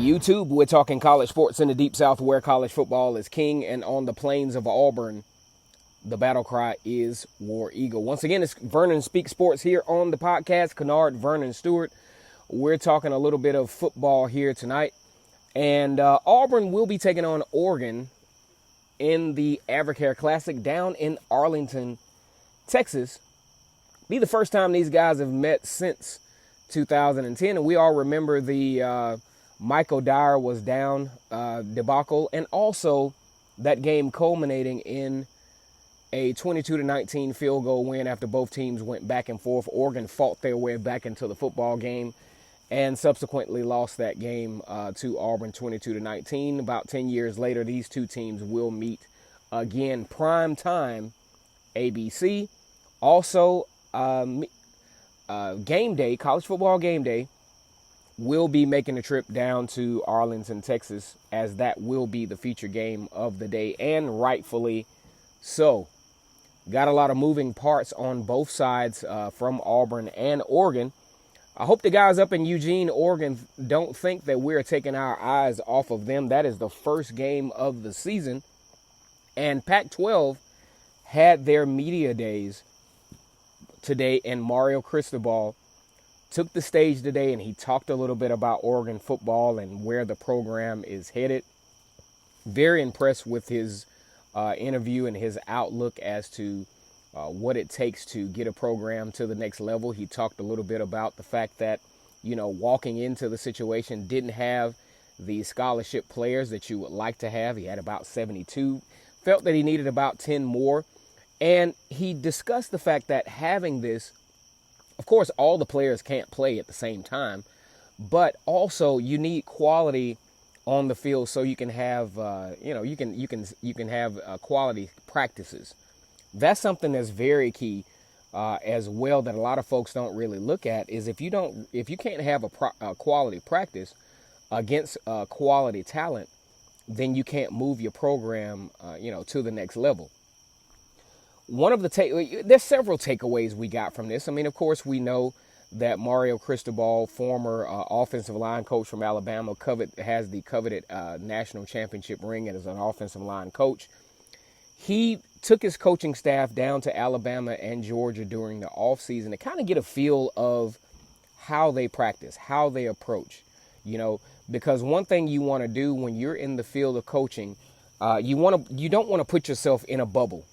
YouTube, we're talking college sports in the Deep South where college football is king, and on the plains of Auburn, the battle cry is War Eagle. Once again, it's Vernon Speaks Sports here on the podcast. Kennard, Vernon Stewart. We're talking a little bit of football here tonight. And Auburn will be taking on Oregon in the Advocare Classic down in Arlington, Texas. Be the first time these guys have met since 2010. And we all remember the Michael Dyer was down debacle, and also that game culminating in a 22-19 field goal win after both teams went back and forth. Oregon fought their way back into the football game and subsequently lost that game to Auburn 22-19. About 10 years later, these two teams will meet again. Prime time, ABC. Also, game day, college football game day, will be making a trip down to Arlington, Texas, as that will be the feature game of the day, and rightfully so. Got a lot of moving parts on both sides from Auburn and Oregon. I hope the guys up in Eugene, Oregon, don't think that we're taking our eyes off of them. That is the first game of the season. And Pac-12 had their media days today, and Mario Cristobal took the stage today, and he talked a little bit about Oregon football and where the program is headed. Very impressed with his interview and his outlook as to what it takes to get a program to the next level. He talked a little bit about the fact that, walking into the situation, didn't have the scholarship players that you would like to have. He had about 72, felt that he needed about 10 more. And he discussed the fact that having this, of course, all the players can't play at the same time, but also you need quality on the field so you can have, you can have quality practices. That's something that's very key as well, that a lot of folks don't really look at, is if you can't have a quality practice against quality talent, then you can't move your program, to the next level. One of there's several takeaways we got from this. I mean, of course, we know that Mario Cristobal, former offensive line coach from Alabama, has the coveted national championship ring as an offensive line coach. He took his coaching staff down to Alabama and Georgia during the offseason to kind of get a feel of how they practice, how they approach, because one thing you want to do when you're in the field of coaching, you don't want to put yourself in a bubble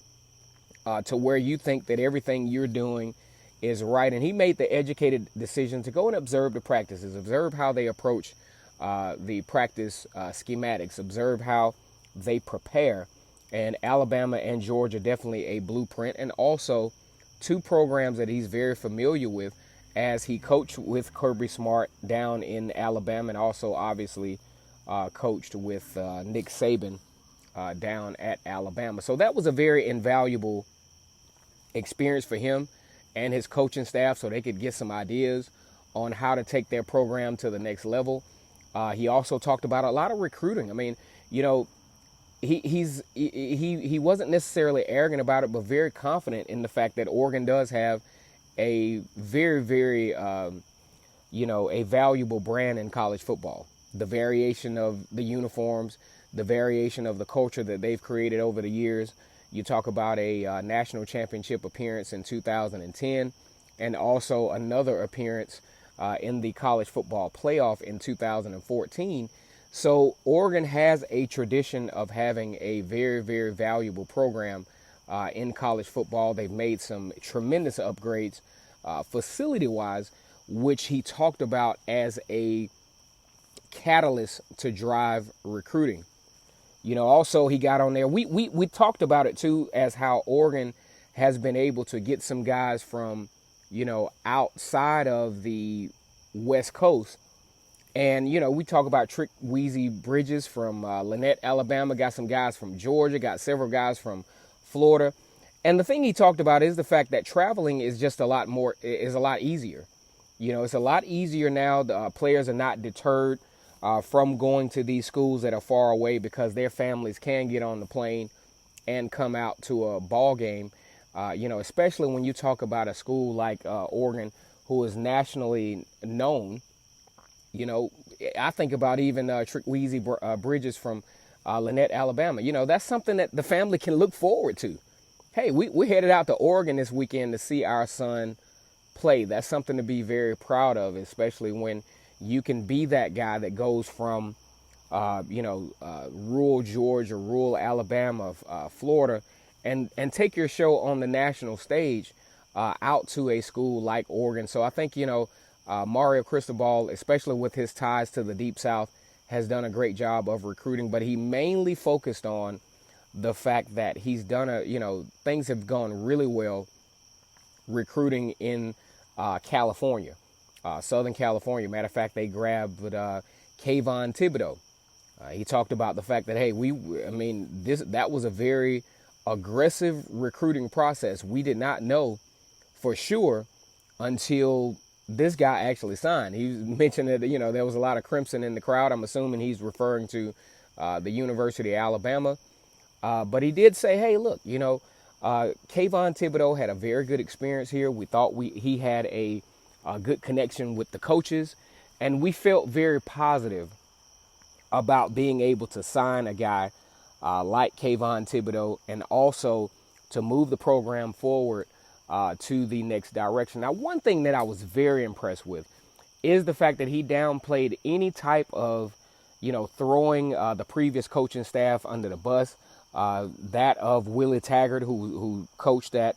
to where you think that everything you're doing is right. And he made the educated decision to go and observe the practices, observe how they approach the practice schematics, observe how they prepare. And Alabama and Georgia, definitely a blueprint, and also two programs that he's very familiar with, as he coached with Kirby Smart down in Alabama, and also obviously coached with Nick Saban down at Alabama. So that was a very invaluable experience for him and his coaching staff, so they could get some ideas on how to take their program to the next level. He also talked about a lot of recruiting. I mean, he wasn't necessarily arrogant about it, but very confident in the fact that Oregon does have a very, very, a valuable brand in college football. The variation of the uniforms, the variation of the culture that they've created over the years. You talk about a national championship appearance in 2010, and also another appearance in the college football playoff in 2014. So Oregon has a tradition of having a very, very valuable program in college football. They've made some tremendous upgrades facility-wise, which he talked about as a catalyst to drive recruiting. Also he got on there. We talked about it too, as how Oregon has been able to get some guys from, outside of the West Coast. And, we talk about Trick Wheezy Bridges from Lynette, Alabama, got some guys from Georgia, got several guys from Florida. And the thing he talked about is the fact that traveling is just a lot easier. It's a lot easier now. The players are not deterred from going to these schools that are far away, because their families can get on the plane and come out to a ball game. Especially when you talk about a school like Oregon, who is nationally known You know, I think about even Trick Wheezy Bridges from Lynette, Alabama. You know, that's something that the family can look forward to. Hey, we headed out to Oregon this weekend to see our son play. That's something to be very proud of, especially when you can be that guy that goes from, rural Georgia, rural Alabama, Florida, and take your show on the national stage out to a school like Oregon. So I think, Mario Cristobal, especially with his ties to the Deep South, has done a great job of recruiting, but he mainly focused on the fact that he's done things have gone really well recruiting in California, Southern California. Matter of fact, they grabbed Kayvon Thibodeau. He talked about the fact that, hey, that was a very aggressive recruiting process. We did not know for sure until this guy actually signed. He mentioned that, there was a lot of crimson in the crowd. I'm assuming he's referring to the University of Alabama. But he did say, hey, look, Kayvon Thibodeau had a very good experience here. We thought he had a good connection with the coaches, and we felt very positive about being able to sign a guy like Kayvon Thibodeau and also to move the program forward to the next direction. Now, one thing that I was very impressed with is the fact that he downplayed any type of, throwing the previous coaching staff under the bus. That of Willie Taggart, who coached at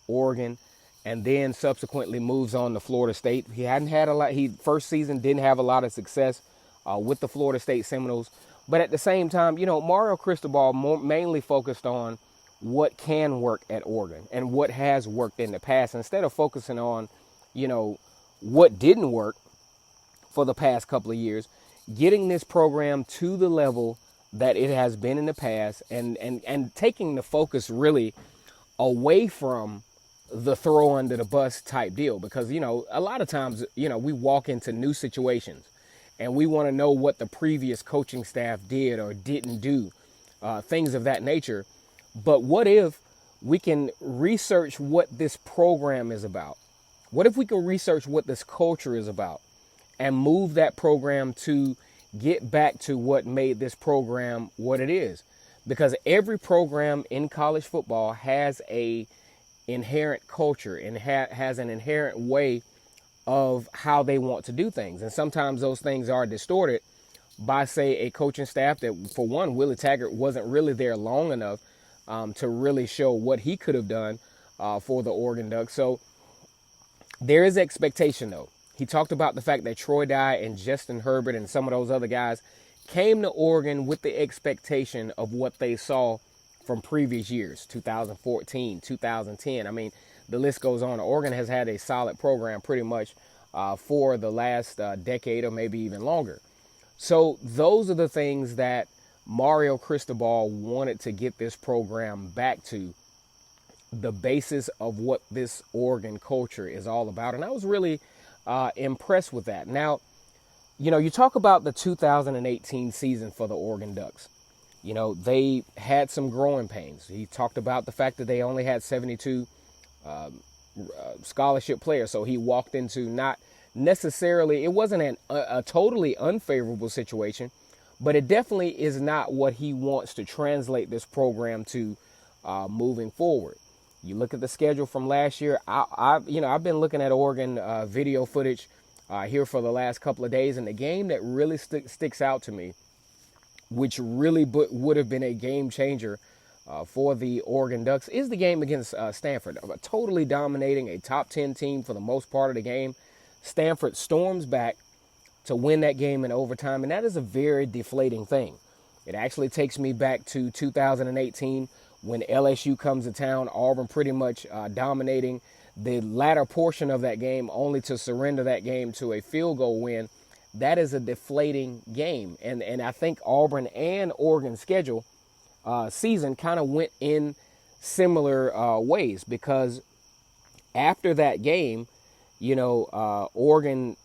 Oregon and then subsequently moves on to Florida State. He hadn't had a lot. First season didn't have a lot of success with the Florida State Seminoles. But at the same time, Mario Cristobal mainly focused on what can work at Oregon and what has worked in the past, instead of focusing on, what didn't work for the past couple of years, getting this program to the level that it has been in the past, and taking the focus really away from the throw under the bus type deal. Because, a lot of times, we walk into new situations and we want to know what the previous coaching staff did or didn't do, things of that nature. But what if we can research what this program is about? What if we can research what this culture is about and move that program to get back to what made this program what it is? Because every program in college football has a inherent culture and has an inherent way of how they want to do things. And sometimes those things are distorted by, say, a coaching staff that, for one, Willie Taggart wasn't really there long enough to really show what he could have done for the Oregon Ducks. So there is expectation, though. He talked about the fact that Troy Dye and Justin Herbert and some of those other guys came to Oregon with the expectation of what they saw from previous years, 2014, 2010. I mean, the list goes on. Oregon has had a solid program pretty much for the last decade or maybe even longer. So those are the things that Mario Cristobal wanted to get this program back to, the basis of what this Oregon culture is all about. And I was really impressed with that. Now, you talk about the 2018 season for the Oregon Ducks. They had some growing pains. He talked about the fact that they only had 72 scholarship players. So he walked into not necessarily, it wasn't a totally unfavorable situation, but it definitely is not what he wants to translate this program to moving forward. You look at the schedule from last year. I've been looking at Oregon video footage here for the last couple of days, and the game that really sticks out to me, which really would have been a game changer for the Oregon Ducks, is the game against Stanford. Totally dominating a top 10 team for the most part of the game. Stanford storms back to win that game in overtime, and that is a very deflating thing. It actually takes me back to 2018 when LSU comes to town, Auburn pretty much dominating the latter portion of that game, only to surrender that game to a field goal win. That is a deflating game. And I think Auburn and Oregon's season kind of went in similar ways, because after that game, Oregon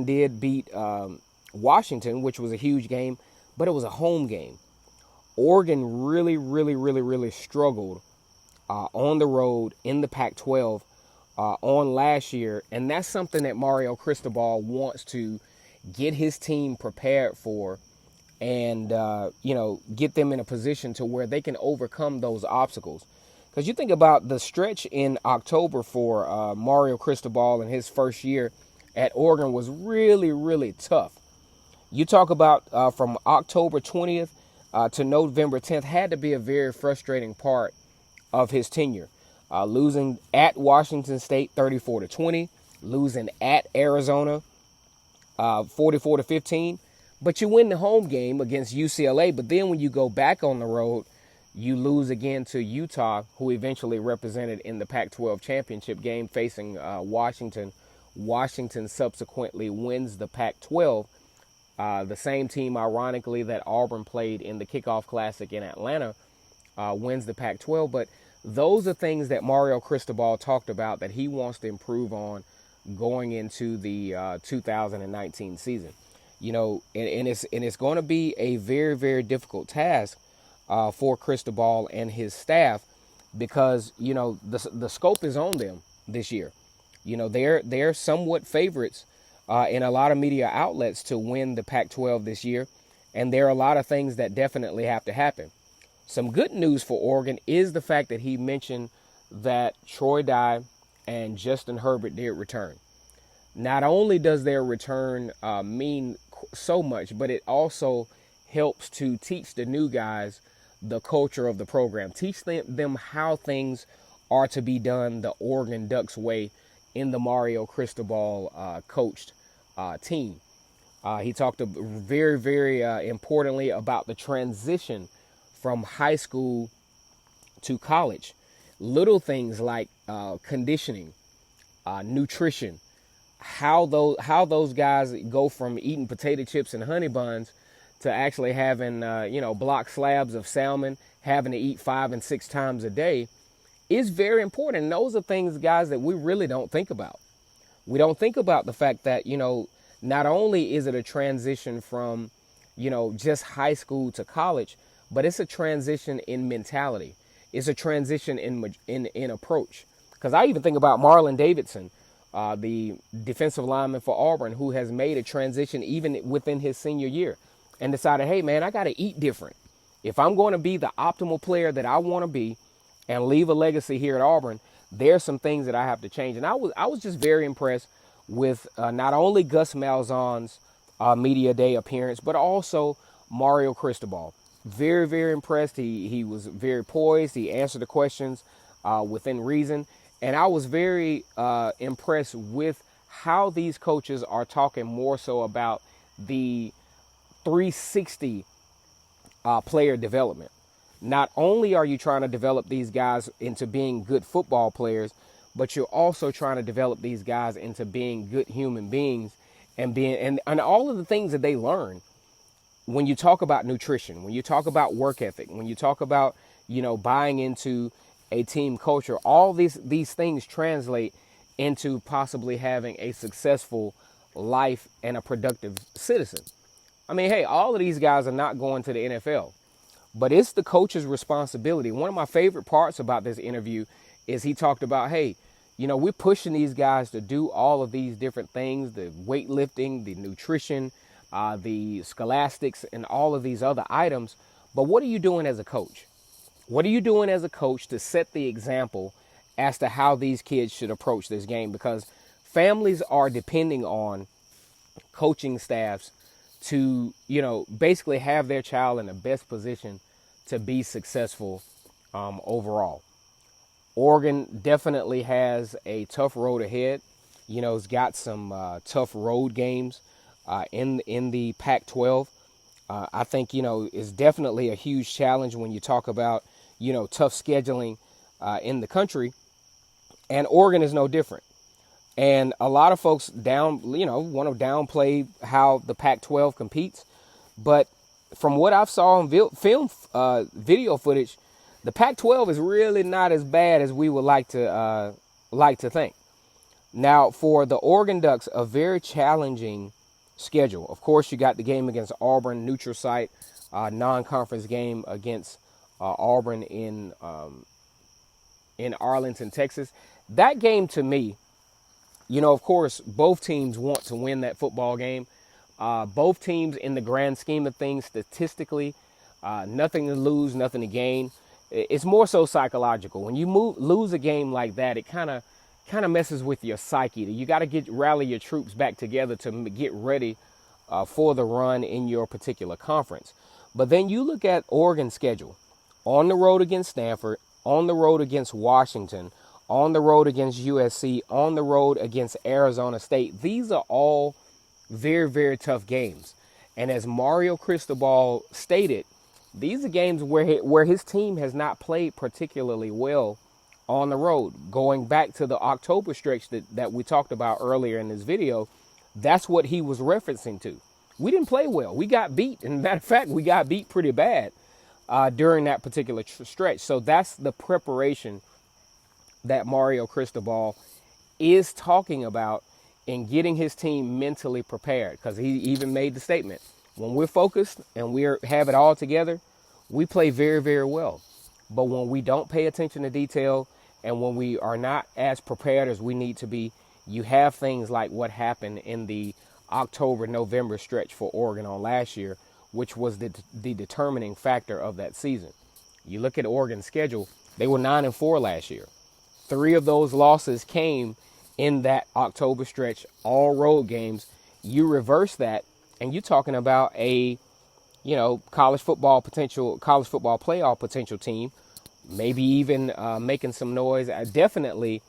did beat Washington, which was a huge game, but it was a home game. Oregon really struggled on the road in the Pac-12 on last year, and that's something that Mario Cristobal wants to get his team prepared for, and get them in a position to where they can overcome those obstacles. Because you think about the stretch in October for Mario Cristobal in his first year at Oregon was really, really tough. You talk about from October 20th to November 10th had to be a very frustrating part of his tenure. Losing at Washington State 34-20, losing at Arizona 44-15, but you win the home game against UCLA. But then when you go back on the road, you lose again to Utah, who eventually represented in the Pac-12 championship game facing Washington. Washington subsequently wins the Pac-12. The same team, ironically, that Auburn played in the Kickoff Classic in Atlanta wins the Pac-12. But those are things that Mario Cristobal talked about that he wants to improve on going into the 2019 season. And it's going to be a very, very difficult task for Cristobal and his staff because, the scope is on them this year. They're somewhat favorites in a lot of media outlets to win the Pac-12 this year. And there are a lot of things that definitely have to happen. Some good news for Oregon is the fact that he mentioned that Troy Dye and Justin Herbert did return. Not only does their return mean so much, but it also helps to teach the new guys the culture of the program. Teach them how things are to be done the Oregon Ducks way in the Mario Cristobal coached team. He talked very, very importantly about the transition from high school to college. Little things like conditioning, nutrition, how those guys go from eating potato chips and honey buns to actually having block slabs of salmon, having to eat 5 and 6 times a day is very important. And those are things, guys, that we really don't think about. We don't think about the fact that, not only is it a transition from, just high school to college, but it's a transition in mentality. It's a transition in approach. Because I even think about Marlon Davidson, the defensive lineman for Auburn, who has made a transition even within his senior year and decided, hey, man, I got to eat different. If I'm going to be the optimal player that I want to be and leave a legacy here at Auburn, there's some things that I have to change. And I was just very impressed with not only Gus Malzahn's media day appearance, but also Mario Cristobal. Very, very impressed. He was very poised. He answered the questions within reason. And I was very impressed with how these coaches are talking more so about the 360 player development. Not only are you trying to develop these guys into being good football players, but you're also trying to develop these guys into being good human beings and and all of the things that they learn when you talk about nutrition, when you talk about work ethic, when you talk about, buying into a team culture, all these things translate into possibly having a successful life and a productive citizen. I mean, hey, all of these guys are not going to the NFL, but it's the coach's responsibility. One of my favorite parts about this interview is he talked about, hey, we're pushing these guys to do all of these different things, the weightlifting, the nutrition, the scholastics, and all of these other items. But what are you doing as a coach? What are you doing as a coach to set the example as to how these kids should approach this game? Because families are depending on coaching staffs to, basically have their child in the best position to be successful overall. Oregon definitely has a tough road ahead. It's got some tough road games in the Pac-12. I think, it's definitely a huge challenge when you talk about, tough scheduling in the country. And Oregon is no different. And a lot of folks want to downplay how the Pac-12 competes. But from what I've saw on video footage, the Pac-12 is really not as bad as we would like to think. Now, for the Oregon Ducks, a very challenging schedule. Of course, you got the game against Auburn, neutral site, non-conference game against Auburn in Arlington, Texas. That game, to me, of course, both teams want to win that football game, Both teams, in the grand scheme of things, statistically, nothing to lose, nothing to gain. It's more so psychological. When you lose a game like that, it kind of messes with your psyche. You got to rally your troops back together to get ready for the run in your particular conference. But then you look at Oregon's schedule: on the road against Stanford, on the road against Washington, on the road against USC, on the road against Arizona State. These are all very, very tough games. And as Mario Cristobal stated, these are games where his team has not played particularly well on the road. Going back to the October stretch that we talked about earlier in this video, that's what he was referencing to. We didn't play well. We got beat. And matter of fact, we got beat pretty bad during that particular stretch. So that's the preparation that Mario Cristobal is talking about in getting his team mentally prepared. Because he even made the statement, when we're focused and we have it all together, we play very, very well. But when we don't pay attention to detail and when we are not as prepared as we need to be, you have things like what happened in the October-November stretch for Oregon on last year, which was the determining factor of that season. You look at Oregon's schedule, they were 9-4 last year. 3 of those losses came in that October stretch, all road games. You reverse that, and you're talking about a, college football playoff potential team, maybe even making some noise, definitely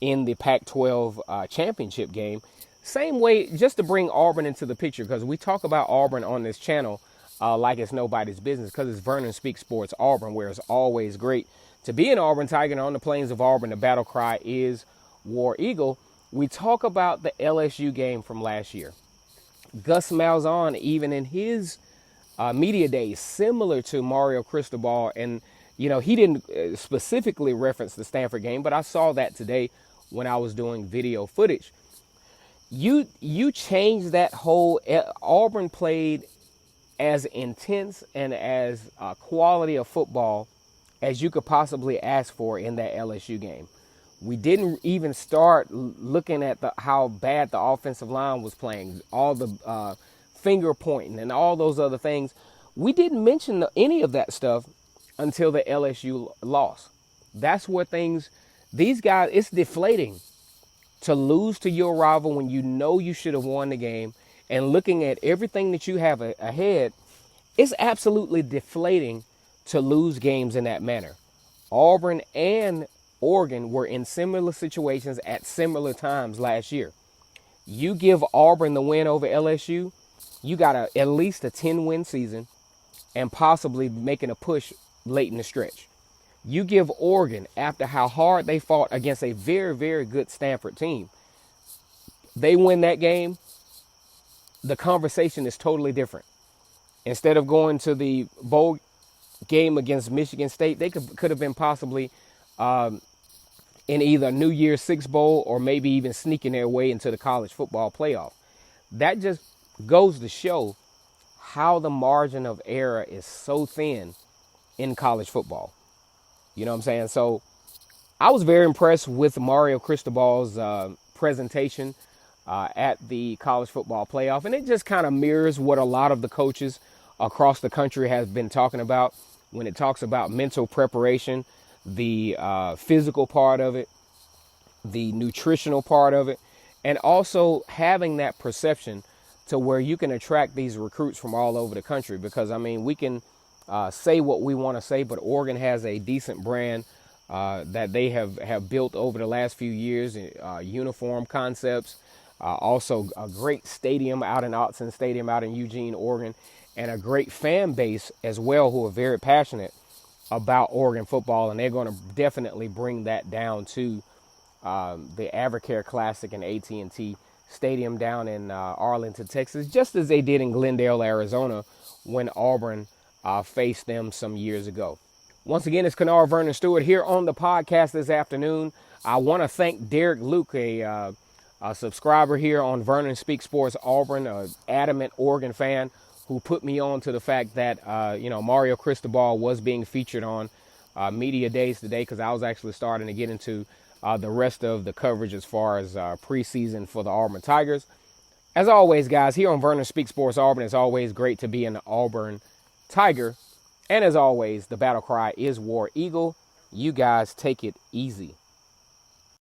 in the Pac-12 championship game. Same way, just to bring Auburn into the picture, because we talk about Auburn on this channel like it's nobody's business, because it's Vernon Speaks Sports Auburn, where it's always great to be an Auburn Tiger. And on the plains of Auburn, the battle cry is War Eagle. We talk about the LSU game from last year. Gus Malzahn, even in his media days, similar to Mario Cristobal, and he didn't specifically reference the Stanford game, but I saw that today when I was doing video footage. You change that whole. Auburn played as intense and as quality of football as you could possibly ask for in that LSU game. We didn't even start looking at how bad the offensive line was playing, all the finger pointing and all those other things. We didn't mention any of that stuff until the LSU loss. That's where these guys, it's deflating to lose to your rival when you know you should have won the game, and looking at everything that you have ahead, it's absolutely deflating to lose games in that manner. Auburn and Oregon were in similar situations at similar times last year. You give Auburn the win over LSU, you got at least a 10-win season and possibly making a push late in the stretch. You give Oregon, after how hard they fought against a very, very good Stanford team, they win that game, the conversation is totally different. Instead of going to the bowl game against Michigan State, they could have been possibly in either New Year's Six Bowl or maybe even sneaking their way into the college football playoff. That just goes to show how the margin of error is so thin in college football. You know what I'm saying? So I was very impressed with Mario Cristobal's presentation at the college football playoff. And it just kind of mirrors what a lot of the coaches across the country have been talking about when it talks about mental preparation, the physical part of it, the nutritional part of it, and also having that perception to where you can attract these recruits from all over the country. Because, we can say what we want to say, but Oregon has a decent brand that they have built over the last few years, uniform concepts, also a great stadium out in Autzen Stadium out in Eugene, Oregon, and a great fan base as well who are very passionate about Oregon football, and they're going to definitely bring that down to the Advocare Classic and AT&T Stadium down in Arlington, Texas, just as they did in Glendale, Arizona, when Auburn faced them some years ago. Once again, it's Kennard Vernon Stewart here on the podcast this afternoon. I want to thank Derek Luke, a subscriber here on Vernon Speaks Sports Auburn, an adamant Oregon fan, who put me on to the fact that, Mario Cristobal was being featured on media days today, because I was actually starting to get into the rest of the coverage as far as preseason for the Auburn Tigers. As always, guys, here on Vernon Speak Sports Auburn, it's always great to be an Auburn Tiger. And as always, the battle cry is War Eagle. You guys take it easy.